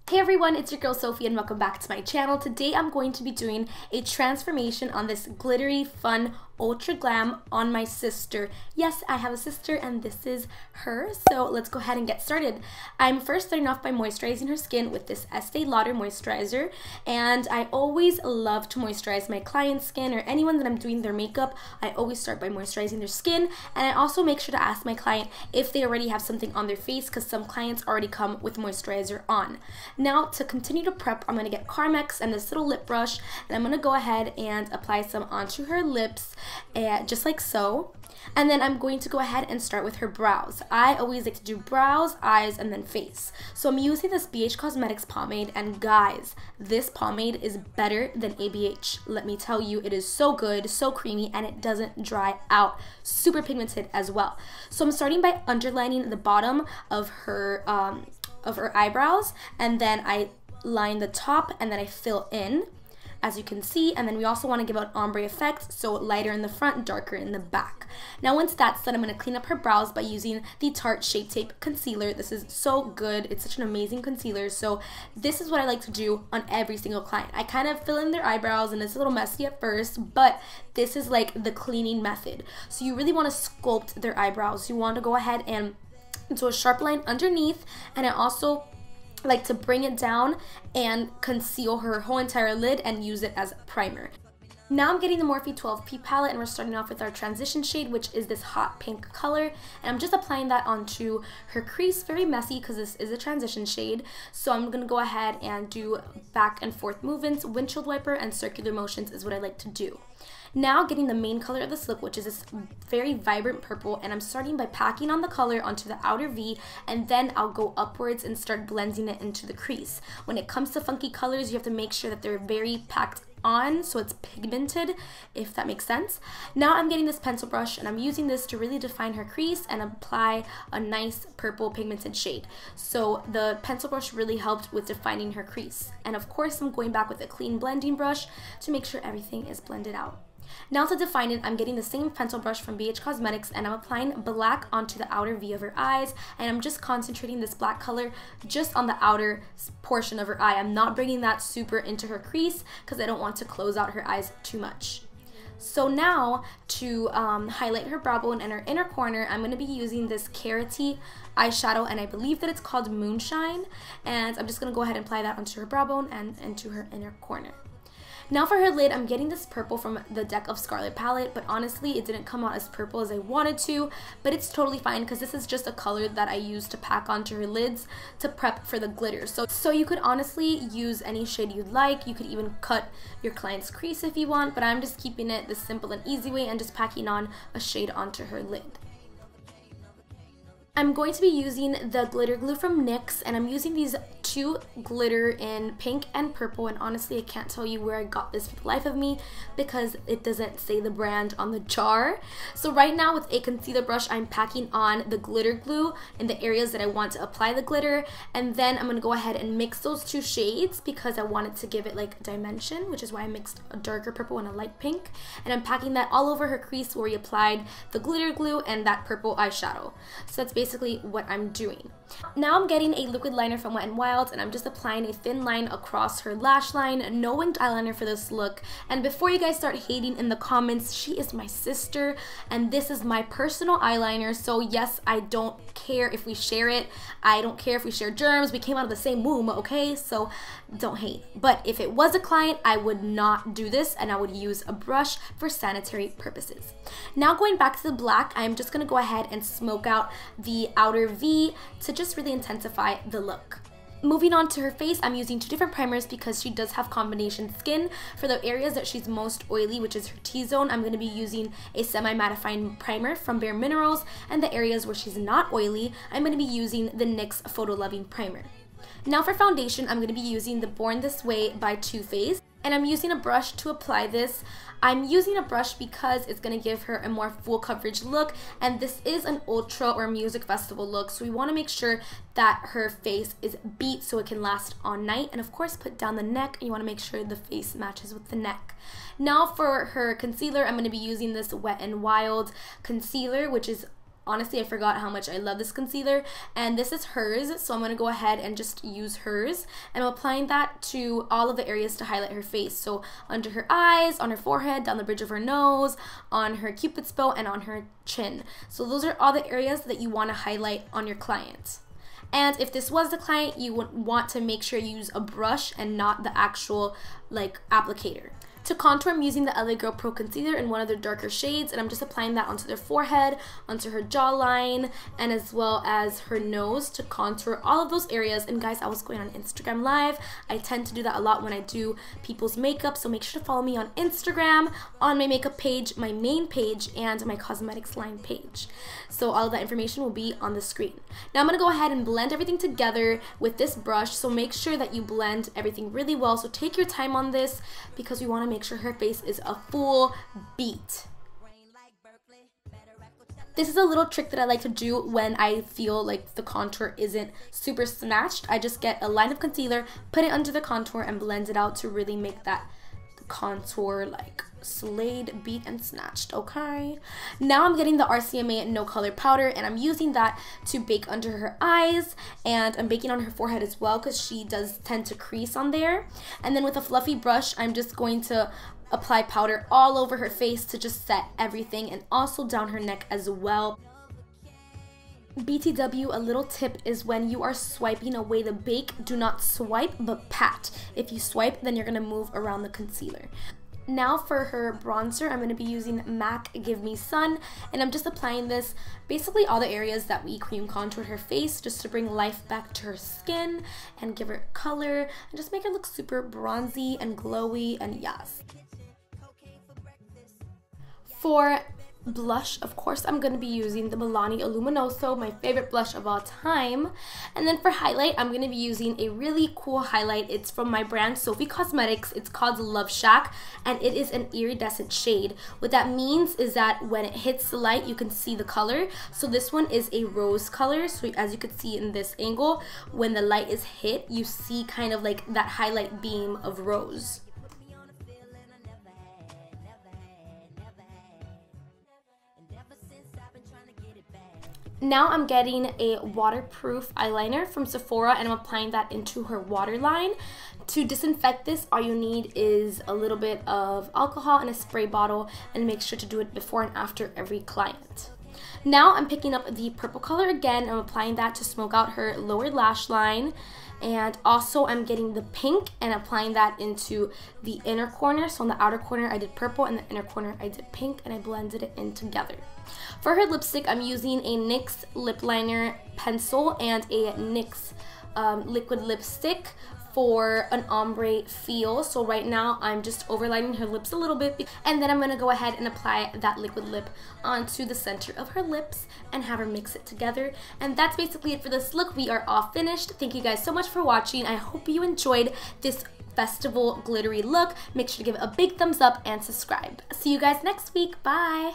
Hey everyone, it's your girl Sophia and welcome back to my channel. Today I'm going to be doing a transformation on this glittery, fun, ultra glam on my sister. Yes, I have a sister and this is her, so let's go ahead and get started. I'm first starting off by moisturizing her skin with this Estee Lauder moisturizer, and I always love to moisturize my client's skin or anyone that I'm doing their makeup. I always start by moisturizing their skin, and I also make sure to ask my client if they already have something on their face because some clients already come with moisturizer on. Now, to continue to prep, I'm going to get Carmex and this little lip brush, and I'm going to go ahead and apply some onto her lips, just like so. And then I'm going to go ahead and start with her brows. I always like to do brows, eyes, and then face. So I'm using this BH Cosmetics pomade, and guys, this pomade is better than ABH. Let me tell you, it is so good, so creamy, and it doesn't dry out. Super pigmented as well. So I'm starting by underlining the bottom of her eyebrows, and then I line the top, and then I fill in, as you can see. And then we also want to give out ombre effect, so lighter in the front, darker in the back. Now once that's done, I'm going to clean up her brows by using the Tarte Shape Tape Concealer. This is so good. It's such an amazing concealer. So this is what I like to do on every single client. I kind of fill in their eyebrows, and it's a little messy at first, but this is like the cleaning method. So you really want to sculpt their eyebrows. You want to go ahead and do a sharp line underneath, and I also like to bring it down and conceal her whole entire lid and use it as a primer. Now I'm getting the Morphe 12P palette, and we're starting off with our transition shade, which is this hot pink color, and I'm just applying that onto her crease. Very messy because this is a transition shade, so I'm going to go ahead and do back and forth movements. Windshield wiper and circular motions is what I like to do. Now getting the main color of this look, which is this very vibrant purple, and I'm starting by packing on the color onto the outer V, and then I'll go upwards and start blending it into the crease. When it comes to funky colors, you have to make sure that they're very packed on so it's pigmented, if that makes sense. Now I'm getting this pencil brush, and I'm using this to really define her crease and apply a nice purple pigmented shade. So the pencil brush really helped with defining her crease. And of course, I'm going back with a clean blending brush to make sure everything is blended out. Now to define it, I'm getting the same pencil brush from BH Cosmetics, and I'm applying black onto the outer V of her eyes, and I'm just concentrating this black color just on the outer portion of her eye. I'm not bringing that super into her crease because I don't want to close out her eyes too much. So now to highlight her brow bone and her inner corner, I'm going to be using this Carroty eyeshadow, and I believe that it's called Moonshine, and I'm just going to go ahead and apply that onto her brow bone and into her inner corner. Now for her lid, I'm getting this purple from the Deck of Scarlet palette, but honestly, it didn't come out as purple as I wanted to, but it's totally fine because this is just a color that I use to pack onto her lids to prep for the glitter. So you could honestly use any shade you'd like. You could even cut your client's crease if you want, but I'm just keeping it the simple and easy way and just packing on a shade onto her lid. I'm going to be using the glitter glue from NYX, and I'm using these two glitter in pink and purple, and honestly I can't tell you where I got this for the life of me because it doesn't say the brand on the jar. So right now with a concealer brush, I'm packing on the glitter glue in the areas that I want to apply the glitter, and then I'm going to go ahead and mix those two shades because I wanted to give it like dimension, which is why I mixed a darker purple and a light pink, and I'm packing that all over her crease where we applied the glitter glue and that purple eyeshadow. So that's basically what I'm doing. Now I'm getting a liquid liner from Wet n Wild, and I'm just applying a thin line across her lash line. No winged eyeliner for this look. And before you guys start hating in the comments, she is my sister and this is my personal eyeliner. So yes, I don't care if we share it. I don't care if we share germs. We came out of the same womb, okay? So don't hate. But if it was a client, I would not do this, and I would use a brush for sanitary purposes. Now going back to the black, I'm just going to go ahead and smoke out the outer V to just really intensify the look. Moving on to her face, I'm using two different primers because she does have combination skin. For the areas that she's most oily, which is her T-zone, I'm going to be using a semi-mattifying primer from Bare Minerals, and the areas where she's not oily, I'm going to be using the NYX Photo Loving Primer. Now for foundation, I'm going to be using the Born This Way by Too Faced, and I'm using a brush to apply this. I'm using a brush because it's going to give her a more full coverage look, and this is an ultra or music festival look, so we want to make sure that her face is beat so it can last all night, and of course put down the neck, and you want to make sure the face matches with the neck. Now for her concealer, I'm going to be using this Wet n Wild concealer, which is honestly, I forgot how much I love this concealer, and this is hers, so I'm going to go ahead and just use hers, and I'm applying that to all of the areas to highlight her face, so under her eyes, on her forehead, down the bridge of her nose, on her cupid's bow, and on her chin. So those are all the areas that you want to highlight on your client. And if this was the client, you would want to make sure you use a brush and not the actual like applicator. To contour, I'm using the LA Girl Pro Concealer in one of their darker shades, and I'm just applying that onto their forehead, onto her jawline, and as well as her nose to contour all of those areas. And guys, I was going on Instagram Live. I tend to do that a lot when I do people's makeup, so make sure to follow me on Instagram, on my makeup page, my main page, and my cosmetics line page. So all of that information will be on the screen. Now I'm going to go ahead and blend everything together with this brush, so make sure that you blend everything really well. So take your time on this because we want to make sure her face is a full beat. This is a little trick that I like to do when I feel like the contour isn't super snatched. I just get a line of concealer, put it under the contour, and blend it out to really make that contour like slayed, beat, and snatched. Okay, now I'm getting the RCMA No Color Powder, and I'm using that to bake under her eyes, and I'm baking on her forehead as well because she does tend to crease on there. And then with a fluffy brush, I'm just going to apply powder all over her face to just set everything, and also down her neck as well. BTW, a little tip is when you are swiping away the bake, do not swipe but pat. If you swipe, then you're going to move around the concealer. Now for her bronzer, I'm going to be using MAC Give Me Sun, and I'm just applying this basically all the areas that we cream contoured her face, just to bring life back to her skin and give her color and just make her look super bronzy and glowy, and yes. For blush, of course, I'm going to be using the Milani Illuminoso, my favorite blush of all time. And then for highlight, I'm going to be using a really cool highlight. It's from my brand Sophia Cosmetics. It's called Love Shack, and it is an iridescent shade. What that means is that when it hits the light, you can see the color. So this one is a rose color. So as you can see in this angle, when the light is hit, you see kind of like that highlight beam of rose. Now I'm getting a waterproof eyeliner from Sephora, and I'm applying that into her waterline. To disinfect this, all you need is a little bit of alcohol and a spray bottle, and make sure to do it before and after every client. Now I'm picking up the purple color again. I'm applying that to smoke out her lower lash line. And also I'm getting the pink and applying that into the inner corner. So on the outer corner I did purple, and the inner corner I did pink, and I blended it in together. For her lipstick, I'm using a NYX lip liner pencil and a NYX liquid lipstick for an ombre feel. So right now I'm just overlining her lips a little bit, and then I'm going to go ahead and apply that liquid lip onto the center of her lips and have her mix it together. And that's basically it for this look. We are all finished. Thank you guys so much for watching. I hope you enjoyed this festival glittery look. Make sure to give it a big thumbs up and subscribe. See you guys next week. Bye!